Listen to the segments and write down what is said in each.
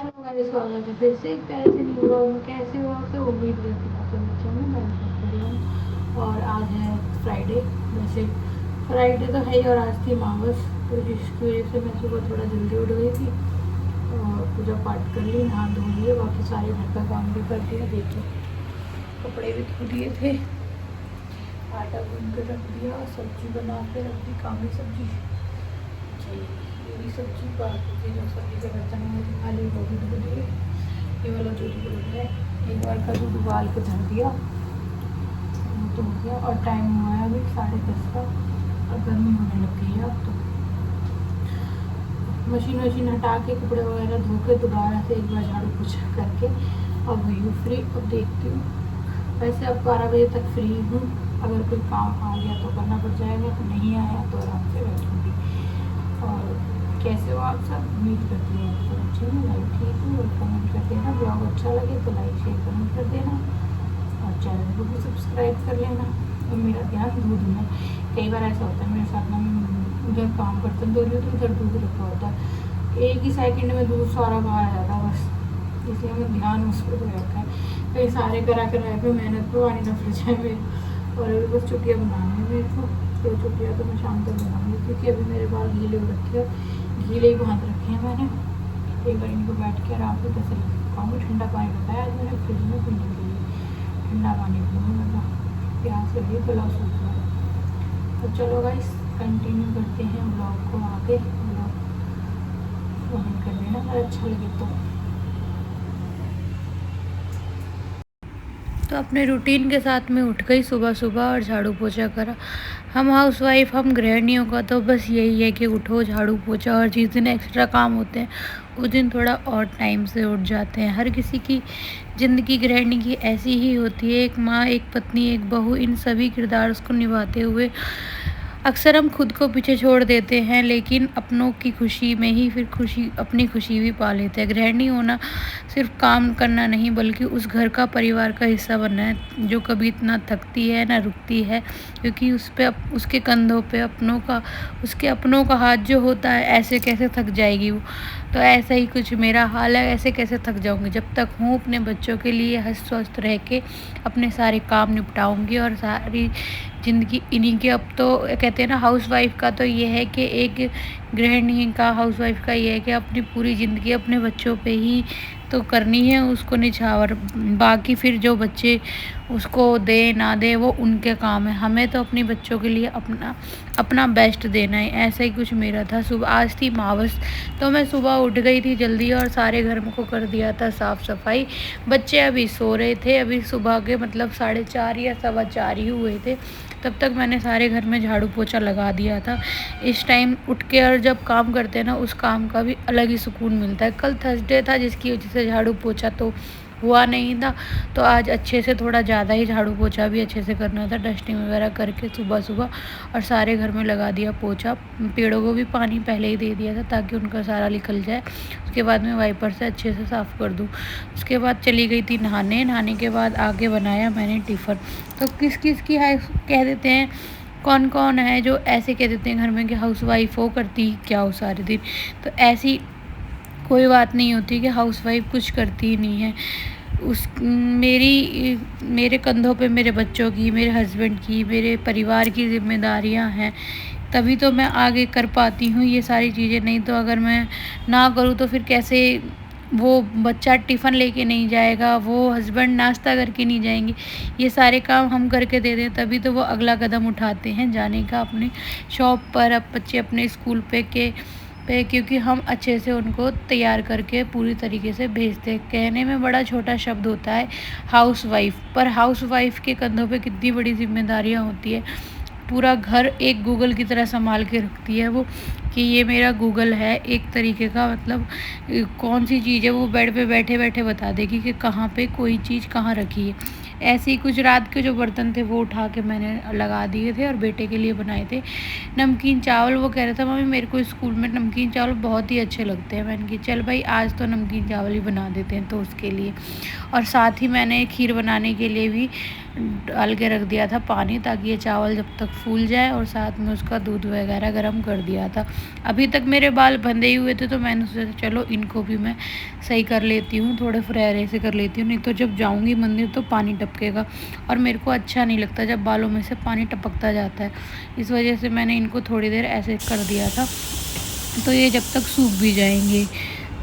हमारे स्वागत है फिर से एक प्यारे से न्यू व्लॉग में। कैसे हो आप सब? उम्मीद करती हूँ आप सब अच्छे होंगे। मैं बहुत बढ़िया हूँ। और आज है फ्राइडे। वैसे फ्राइडे तो है ही, और आज थी मावस, तो जिसकी वजह से मैं सुबह थोड़ा जल्दी उठ गई थी और पूजा पाठ कर ली, नहा धो लिए, बाकी सारे घर का काम भी कर दिया। देखो कपड़े भी धो दिए थे, आटा गूंद कर रख दिया, सब्जी बना के रख दी, कामी सब्जी जी। पूरी सब्जी बाकी जो सब्जी के बर्तन में दिखा ली वो भी धो दिए। ये वाला दूध दूध है, एक बार का दूध उबाल के धर दिया, वो तो हो गया। और टाइम हुआ है अभी 10:30 का, और गर्मी होने लग गई है अब तो। मशीन वशीन हटा के कपड़े वगैरह धो के दोबारा से एक बार झाड़ू पोछा करके अब हुई हूँ फ्री। अब देखती हूँ, वैसे अब 12 बजे तक फ्री हूँ। अगर कोई काम आ गया तो करना पड़ जाएगा, तो नहीं आया तो आराम से बैठूँगी। और कैसे हो आप सब? उम्मीद करती हूँ आप सब अच्छे हैं। लाइक ठीक हूँ, और कमेंट कर देना। ब्लॉग अच्छा लगे तो लाइक शेयर कमेंट कर देना, और चैनल को भी सब्सक्राइब कर लेना। और मेरा ध्यान दूध में, कई बार ऐसा होता है मेरे साथ में, उधर काम बर्तन धो रही हो तो उधर दूध रखा होता है, एक ही सेकंड में दूध सारा बाहर आ जाता है बस, इसलिए मैं ध्यान उस पर रखा है। कई सारे करा पे मेहनत पे पानी न फिर जाए मेरे। और अभी बस चुटिया बनानी है मेरे को, तो चुटिया तो मैं शाम तक बनाऊँगी, क्योंकि अभी मेरे बाल गीले हो रखे हैं, गीले ही बांध रखे हैं मैंने। एक बार इनको बैठ के आराम से तसल्ली खाऊँगी। ठंडा पानी बताया आज मैंने फ्रिज में पीने के लिए, ठंडा पानी पीऊँगी। मतलब प्यास लगी, गला सूख रहा है। तो चलो गाइस कंटिन्यू करते हैं ब्लॉग को आगे। ब्लॉग कमेंट कर देना अगर अच्छा लगे तो। अपने रूटीन के साथ में उठ गई सुबह सुबह और झाड़ू पोछा करा। हम हाउसवाइफ, हम गृहिणियों का तो बस यही है कि उठो, झाड़ू पोछा, और जिस दिन एक्स्ट्रा काम होते हैं उस दिन थोड़ा और टाइम से उठ जाते हैं। हर किसी की ज़िंदगी गृहिणी की ऐसी ही होती है, एक माँ, एक पत्नी, एक बहू, इन सभी किरदार को निभाते हुए अक्सर हम खुद को पीछे छोड़ देते हैं, लेकिन अपनों की खुशी में ही फिर अपनी खुशी भी पा लेते हैं। गृहिणी होना सिर्फ काम करना नहीं, बल्कि उस घर का, परिवार का हिस्सा बनना है, जो कभी इतना थकती है ना रुकती है, क्योंकि उसके कंधों पे उसके अपनों का हाथ जो होता है, ऐसे कैसे थक जाएगी वो। तो ऐसा ही कुछ मेरा हाल है, ऐसे कैसे थक जाऊंगी। जब तक हूँ अपने बच्चों के लिए हंस स्वस्थ रह के अपने सारे काम निपटाऊंगी, और सारी ज़िंदगी इन्हीं के। अब तो कहते हैं ना, हाउसवाइफ का तो ये है कि एक गृहिणी का, हाउसवाइफ का ये है कि अपनी पूरी ज़िंदगी अपने बच्चों पे ही तो करनी है, उसको निछावर। बाकी फिर जो बच्चे उसको दे ना दे वो उनके काम है, हमें तो अपने बच्चों के लिए अपना बेस्ट देना है। ऐसा ही कुछ मेरा था। सुबह आज थी मावस, तो मैं सुबह उठ गई थी जल्दी और सारे घर को कर दिया था साफ़ सफाई। बच्चे अभी सो रहे थे, अभी सुबह के मतलब 4:30 या 4:15 ही हुए थे। तब तक मैंने सारे घर में झाड़ू पोछा लगा दिया था। इस टाइम उठ के और जब काम करते हैं ना, उस काम का भी अलग ही सुकून मिलता है। कल थर्सडे था, जिसकी वजह से झाड़ू पोछा तो हुआ नहीं था, तो आज अच्छे से थोड़ा ज़्यादा ही झाड़ू पोछा भी अच्छे से करना था, डस्टिंग वगैरह करके सुबह सुबह, और सारे घर में लगा दिया पोछा। पेड़ों को भी पानी पहले ही दे दिया था ताकि उनका सारा निकल जाए। उसके बाद मैं वाइपर से अच्छे से साफ़ कर दूँ। उसके बाद चली गई थी नहाने के बाद आगे बनाया मैंने टिफ़िन। तो किस किस की है कह देते हैं, कौन कौन है जो ऐसे कह देते हैं घर में कि हाउसवाइफ हो, करती क्या हो सारे दिन। तो ऐसी कोई बात नहीं होती कि हाउसवाइफ कुछ करती ही नहीं है। मेरे कंधों पे मेरे बच्चों की, मेरे हस्बैंड की, मेरे परिवार की जिम्मेदारियां हैं, तभी तो मैं आगे कर पाती हूँ ये सारी चीज़ें। नहीं तो अगर मैं ना करूँ तो फिर कैसे वो बच्चा टिफ़िन लेके नहीं जाएगा, वो हस्बैंड नाश्ता करके नहीं जाएंगे। ये सारे काम हम करके दे दें तभी तो वो अगला कदम उठाते हैं जाने का अपने शॉप पर, अब बच्चे अपने स्कूल पे, क्योंकि हम अच्छे से उनको तैयार करके पूरी तरीके से भेजते हैं। कहने में बड़ा छोटा शब्द होता है हाउसवाइफ, पर हाउसवाइफ के कंधों पे कितनी बड़ी जिम्मेदारियां होती है। पूरा घर एक गूगल की तरह संभाल के रखती है वो, कि ये मेरा गूगल है एक तरीके का। मतलब कौन सी चीज़ है वो बेड पे बैठे बैठे बता देगी कि कहाँ पे कोई चीज़ कहाँ रखी है। ऐसे ही कुछ रात के जो बर्तन थे वो उठा के मैंने लगा दिए थे और बेटे के लिए बनाए थे नमकीन चावल। वो कह रहा था मम्मी मेरे को स्कूल में नमकीन चावल बहुत ही अच्छे लगते हैं। मैंने कहा चल भाई आज तो नमकीन चावल ही बना देते हैं, तो उसके लिए। और साथ ही मैंने खीर बनाने के लिए भी डाल के रख दिया था पानी, ताकि ये चावल जब तक फूल जाए, और साथ में उसका दूध वगैरह गर्म कर दिया था। अभी तक मेरे बाल बंधे ही हुए थे, तो मैंने सोचा चलो इनको भी मैं सही कर लेती हूँ, थोड़े फुरैरे से कर लेती हूँ, नहीं तो जब जाऊँगी मंदिर तो पानी टपकेगा और मेरे को अच्छा नहीं लगता जब बालों में से पानी टपकता जाता है। इस वजह से मैंने इनको थोड़ी देर ऐसे कर दिया था, तो ये जब तक सूख भी जाएंगे।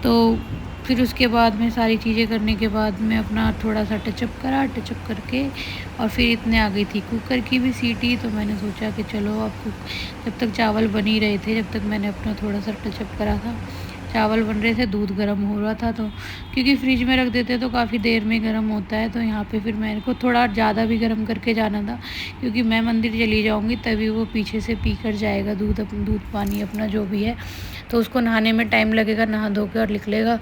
तो फिर उसके बाद में सारी चीज़ें करने के बाद में अपना थोड़ा सा टचअप करा, टचअप करके और फिर इतने आ गई थी कुकर की भी सीटी। तो मैंने सोचा कि चलो अब जब तक चावल बन ही रहे थे, जब तक मैंने अपना थोड़ा सा टचअप करा था, चावल बन रहे थे, दूध गर्म हो रहा था, तो क्योंकि फ्रिज में रख देते तो काफ़ी देर में गर्म होता है, तो यहाँ पे फिर मेरे को थोड़ा ज़्यादा भी गर्म करके जाना था, क्योंकि मैं मंदिर चली जाऊँगी तभी वो पीछे से पी कर जाएगा दूध पानी अपना जो भी है, तो उसको नहाने में टाइम लगेगा, नहा धो के और निकलेगा,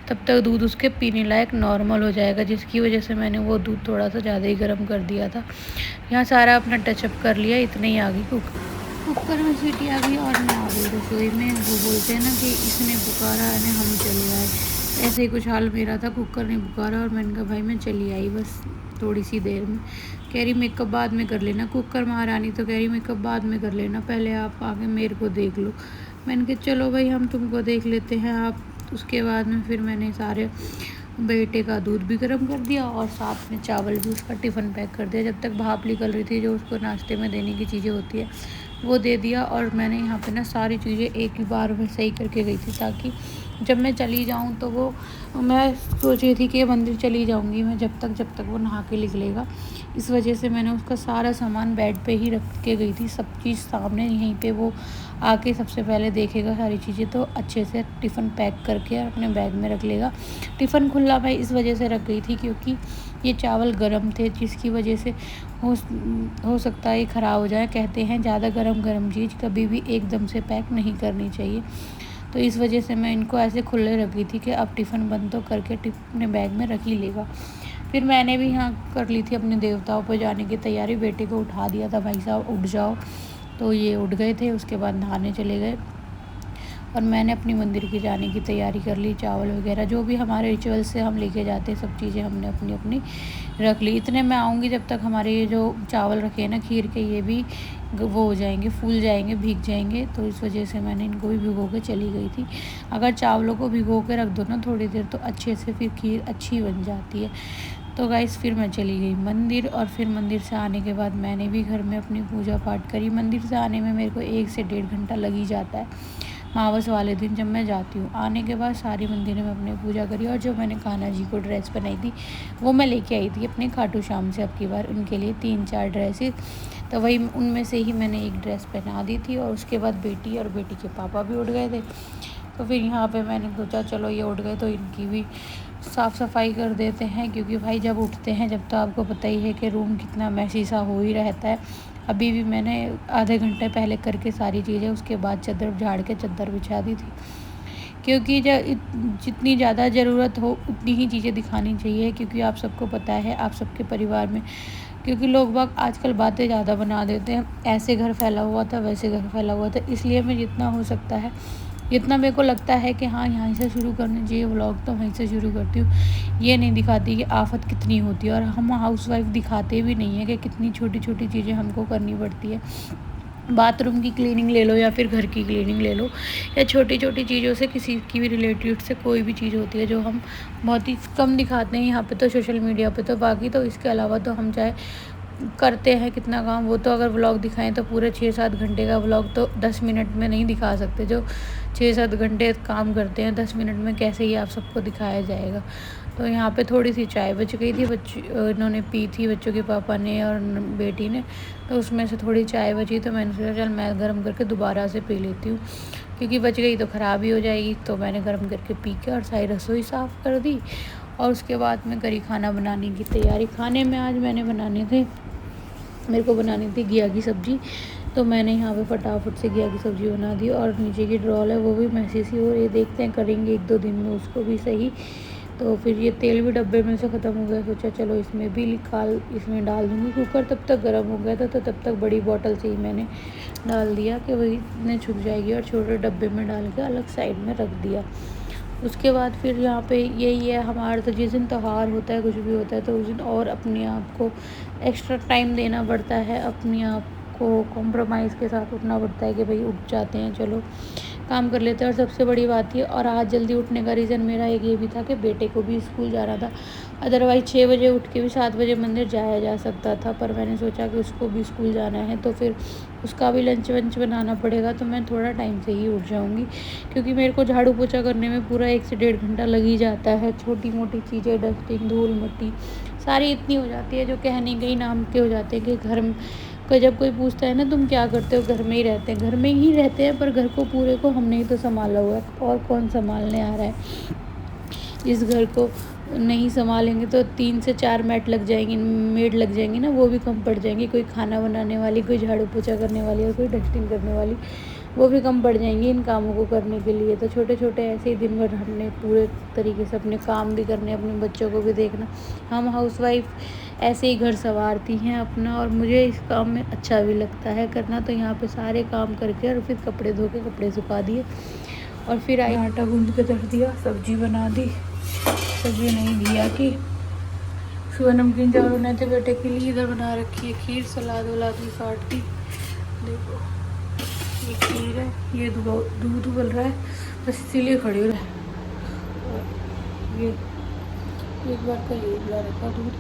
तब तक दूध उसके पीने लायक नॉर्मल हो जाएगा, जिसकी वजह से मैंने वो दूध थोड़ा सा ज़्यादा ही गर्म कर दिया था। यहाँ सारा अपना टचअप कर लिया, इतने ही आ गई कुकर में सीटी आ गई और मैं आ गई रसोई में। वो बोलते हैं ना कि इसने पुकारा है, हम चले आए, ऐसे ही कुछ हाल मेरा था। कुकर ने पुकारा और मैंने कहा भाई मैं चली आई बस थोड़ी सी देर में। कह रही मेकअप बाद में कर लेना, कुकर महारानी तो कह रही मेकअप बाद में कर लेना, पहले आप आके मेरे को देख लो। मैंने कहा चलो भाई हम तुमको देख लेते हैं आप। उसके बाद में फिर मैंने सारे बेटे का दूध भी गर्म कर दिया और साथ में चावल भी उसका टिफ़िन पैक कर दिया। जब तक भाप निकल रही थी, जो उसको नाश्ते में देने की चीज़ें होती है वो दे दिया। और मैंने यहाँ पे ना सारी चीज़ें एक ही बार में सही करके गई थी, ताकि जब मैं चली जाऊँ तो वो, मैं सोच रही थी कि मंदिर चली जाऊँगी मैं जब तक वो नहा के निकलेगा। इस वजह से मैंने उसका सारा सामान बेड पे ही रख के गई थी, सब चीज़ सामने, यहीं पे वो आके सबसे पहले देखेगा सारी चीज़ें, तो अच्छे से टिफ़िन पैक करके अपने बैग में रख लेगा। टिफ़िन खुला मैं इस वजह से रख गई थी क्योंकि ये चावल गर्म थे, जिसकी वजह से हो सकता है ये ख़राब हो जाए। कहते हैं ज़्यादा गरम चीज़ कभी भी एकदम से पैक नहीं करनी चाहिए, तो इस वजह से मैं इनको ऐसे खुले रखी थी कि अब टिफ़िन बंद तो करके अपने बैग में रख ही लेगा। फिर मैंने भी यहाँ कर ली थी अपने देवताओं पर जाने की तैयारी। बेटे को उठा दिया था, भाई साहब उठ जाओ, तो ये उठ गए थे। उसके बाद नहाने चले गए और मैंने अपनी मंदिर की जाने की तैयारी कर ली। चावल वगैरह जो भी हमारे रिचुअल से हम लेके जाते हैं, सब चीज़ें हमने अपनी अपनी रख ली। इतने मैं आऊँगी जब तक हमारे ये जो चावल रखे हैं ना खीर के, ये भी वो हो जाएंगे, फूल जाएंगे, भीग जाएंगे, तो इस वजह से मैंने इनको भी भिगो के चली गई थी। अगर चावलों को भिगो के रख दो ना थोड़ी देर, तो अच्छे से फिर खीर अच्छी बन जाती है। तो गाइस फिर मैं चली गई मंदिर, और फिर मंदिर से आने के बाद मैंने भी घर में अपनी पूजा पाठ करी। मंदिर से आने में मेरे को 1 से 1.5 घंटा लग ही जाता है मावस वाले दिन जब मैं जाती हूँ। आने के बाद सारी मंदिर में अपने पूजा करी, और जो मैंने कान्हा जी को ड्रेस बनाई थी वो मैं लेके आई थी अपने खाटू श्याम से। अब की बार उनके लिए 3-4 ड्रेसेस, तो वही उनमें से ही मैंने एक ड्रेस पहना दी थी। और उसके बाद बेटी और बेटी के पापा भी उठ गए थे, तो फिर यहाँ पे मैंने सोचा चलो ये उठ गए तो इनकी भी साफ़ सफाई कर देते हैं, क्योंकि भाई जब उठते हैं, जब तो आपको पता ही है कि रूम कितना मैसी सा हो ही रहता है। अभी भी मैंने आधे घंटे पहले करके सारी चीज़ें, उसके बाद चादर झाड़ के चादर बिछा दी थी, क्योंकि जितनी ज़्यादा ज़रूरत हो उतनी ही चीज़ें दिखानी चाहिए, क्योंकि आप सबको पता है आप सबके परिवार में, क्योंकि लोग बाग आजकल बातें ज़्यादा बना देते हैं, ऐसे घर फैला हुआ था, वैसे घर फैला हुआ था। इसलिए मैं जितना हो सकता है, जितना मेरे को लगता है कि हाँ यहाँ से शुरू करना चाहिए व्लॉग, तो वहीं से शुरू करती हूँ। ये नहीं दिखाती कि आफत कितनी होती है, और हम हाउसवाइफ दिखाते भी नहीं है कि कितनी छोटी छोटी चीज़ें हमको करनी पड़ती है। बाथरूम की क्लीनिंग ले लो या फिर घर की क्लीनिंग ले लो, या छोटी छोटी चीज़ों से किसी की भी रिलेटेड से कोई भी चीज़ होती है जो हम बहुत ही कम दिखाते हैं यहाँ पे, तो सोशल मीडिया पे। तो बाकी तो इसके अलावा तो हम चाहे करते हैं कितना काम, वो तो अगर व्लॉग दिखाएं तो पूरे 6-7 घंटे का व्लॉग तो 10 मिनट में नहीं दिखा सकते। जो 6-7 घंटे काम करते हैं 10 मिनट में कैसे ही आप सबको दिखाया जाएगा। तो यहाँ पे थोड़ी सी चाय बच गई थी, इन्होंने पी थी, बच्चों के पापा ने और बेटी ने, तो उसमें से थोड़ी चाय बची, तो मैंने सोचा चल मैं गर्म करके दोबारा से पी लेती हूँ, क्योंकि बच गई तो ख़राब ही हो जाएगी। तो मैंने गर्म करके पी के और सारी रसोई साफ़ कर दी, और उसके बाद मैं करी खाना बनाने की तैयारी। खाने में आज मैंने मेरे को बनानी थी घिया की सब्ज़ी, तो मैंने यहाँ पे फटाफट से घिया की सब्ज़ी बना दी। और नीचे की ड्रॉल है वो भी मैसी सी, और ये देखते हैं करेंगे 1-2 दिन में उसको भी सही। तो फिर ये तेल भी डब्बे में से ख़त्म हो गया, सोचा चलो इसमें भी इसमें डाल दूँगी। कुकर तब तक गर्म हो गया था, तो तब तक बड़ी बॉटल से ही मैंने डाल दिया कि वही इतने छुप जाएगी, और छोटे डब्बे में डाल के अलग साइड में रख दिया। उसके बाद फिर यहाँ पे यही है हमारा, तो जिस दिन त्यौहार होता है कुछ भी होता है तो उस दिन और अपने आप को एक्स्ट्रा टाइम देना पड़ता है, अपने आप को कॉम्प्रोमाइज़ के साथ उठना पड़ता है कि भाई उठ जाते हैं, चलो काम कर लेते हैं। और सबसे बड़ी बात ये, और आज जल्दी उठने का रीज़न मेरा एक ये भी था कि बेटे को भी स्कूल जाना था। अदरवाइज़ 6 बजे उठ के भी 7 बजे मंदिर जाया जा सकता था, पर मैंने सोचा कि उसको भी स्कूल जाना है तो फिर उसका भी लंच वंच बनाना पड़ेगा, तो मैं थोड़ा टाइम से ही उठ जाऊँगी, क्योंकि मेरे को झाड़ू पोछा करने में पूरा 1 से 1.5 घंटा लग ही जाता है। छोटी मोटी चीज़ें, डस्टिंग, धूल मिट्टी सारी इतनी हो जाती है जो कहने के ही नाम के हो जाते हैं कि घर में को जब कोई पूछता है ना तुम क्या करते हो, घर में ही रहते हैं, घर में ही रहते हैं, पर घर को पूरे को हमने ही तो संभाला हुआ है, और कौन संभालने आ रहा है। इस घर को नहीं संभालेंगे तो 3 से 4 मेड लग जाएंगी ना, वो भी कम पड़ जाएंगी। कोई खाना बनाने वाली, कोई झाड़ू पोछा करने वाली और कोई डस्टिंग करने वाली, वो भी कम पड़ जाएंगी इन कामों को करने के लिए। तो छोटे छोटे ऐसे ही दिन भर हमने पूरे तरीके से अपने काम भी करने, अपने बच्चों को भी देखना। हम हाउसवाइफ ऐसे ही घर संवारती हैं अपना, और मुझे इस काम में अच्छा भी लगता है करना। तो यहाँ पे सारे काम करके और फिर कपड़े धो के कपड़े सुखा दिए, और फिर आई आटा गूंद के धर दिया, सब्जी बना दी। सब्जी नहीं दिया कि सुबह नमकीन चावल बनाए थे बेटे के लिए, इधर बना रखी है खीर, सलाद वलाद भी काट दी। देखो ये खीर है, ये दूध उबल रहा है, बस इसीलिए खड़ी हो रहा है। ये एक बार कल ये उबला रखा दूध,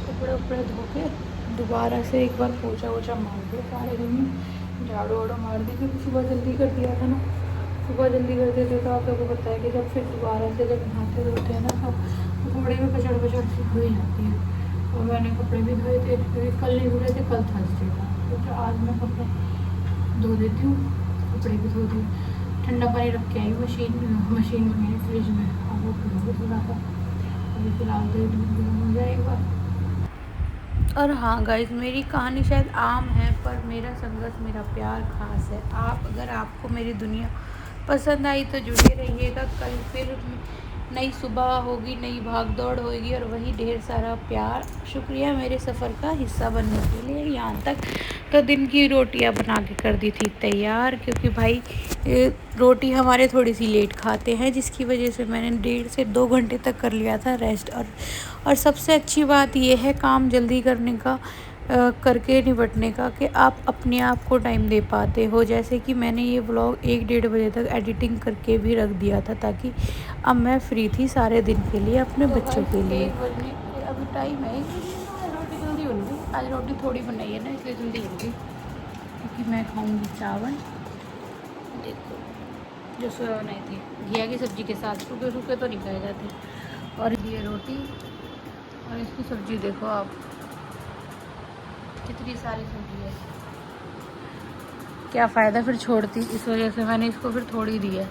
कपड़े उपड़े धो के दोबारा से एक बार पोछा वोछा मार दिया, सारे दिन में झाड़ू वाड़ू मार दी, क्योंकि सुबह जल्दी कर दिया था ना। सुबह जल्दी करते थे तो आप लोगों को पता है कि जब फिर दोबारा से जब नहाते धोते हैं ना तो कपड़े में कचड़ सी हो ही जाती है। और मैंने कपड़े भी धोए थे, क्योंकि कल नहीं धोए थे, कल थर्सडे था, तो आज मैं कपड़े धो देती हूँ, कपड़े भी धो दी। ठंडा पानी रख के आई मशीन में मेरी फ्रिज में, अब वो फिर थोड़ा सा, अभी फिलहाल तो दूध गर्म हो जाएगा। और हाँ गाइस, मेरी कहानी शायद आम है, पर मेरा संघर्ष, मेरा प्यार खास है। अगर आपको मेरी दुनिया पसंद आई तो जुड़े रहिएगा। कल फिर नई सुबह होगी, नई भाग दौड़ होगी, और वही ढेर सारा प्यार। शुक्रिया मेरे सफ़र का हिस्सा बनने के लिए। यहाँ तक तो दिन की रोटियाँ बना के कर दी थी तैयार, क्योंकि भाई रोटी हमारे थोड़ी सी लेट खाते हैं, जिसकी वजह से मैंने 1.5 से 2 घंटे तक कर लिया था रेस्ट। और सबसे अच्छी बात यह है काम जल्दी करने का, करके निपटने का, कि आप अपने आप को टाइम दे पाते हो। जैसे कि मैंने ये व्लॉग 1-1.5 बजे तक एडिटिंग करके भी रख दिया था, ताकि अब मैं फ्री थी सारे दिन के लिए अपने बच्चों के लिए। अभी टाइम है, रोटी जल्दी बन गई। आज रोटी थोड़ी बनाई है ना, इसलिए जल्दी बन गई, क्योंकि मैं खाऊंगी चावल। देखो जो सुबह बनाई थी घिया की सब्ज़ी के साथ, सूखे सूखे तो नहीं खाए जाते। और ये रोटी और इसकी सब्ज़ी देखो आप, कितनी सारी सब्जी है, क्या फ़ायदा फिर छोड़ती। इस वजह से मैंने इसको फिर थोड़ी दी है,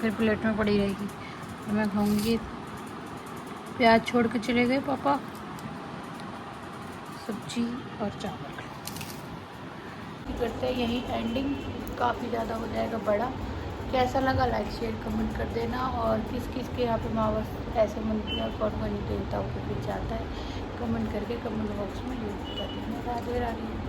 फिर प्लेट में पड़ी रहेगी। तो मैं खाऊंगी। प्याज छोड़ के चले गए पापा, सब्जी और चावल। करते हैं यही एंडिंग, काफ़ी ज़्यादा हो जाएगा बड़ा। कैसा लगा लाइक शेयर कमेंट कर देना, और किस किस के यहाँ पे मावस ऐसे मनती है और कौन कौन देवताओं को पीछे आता है, कमेंट करके कमेंट बॉक्स में यूज़ कर देना। राधे राधे।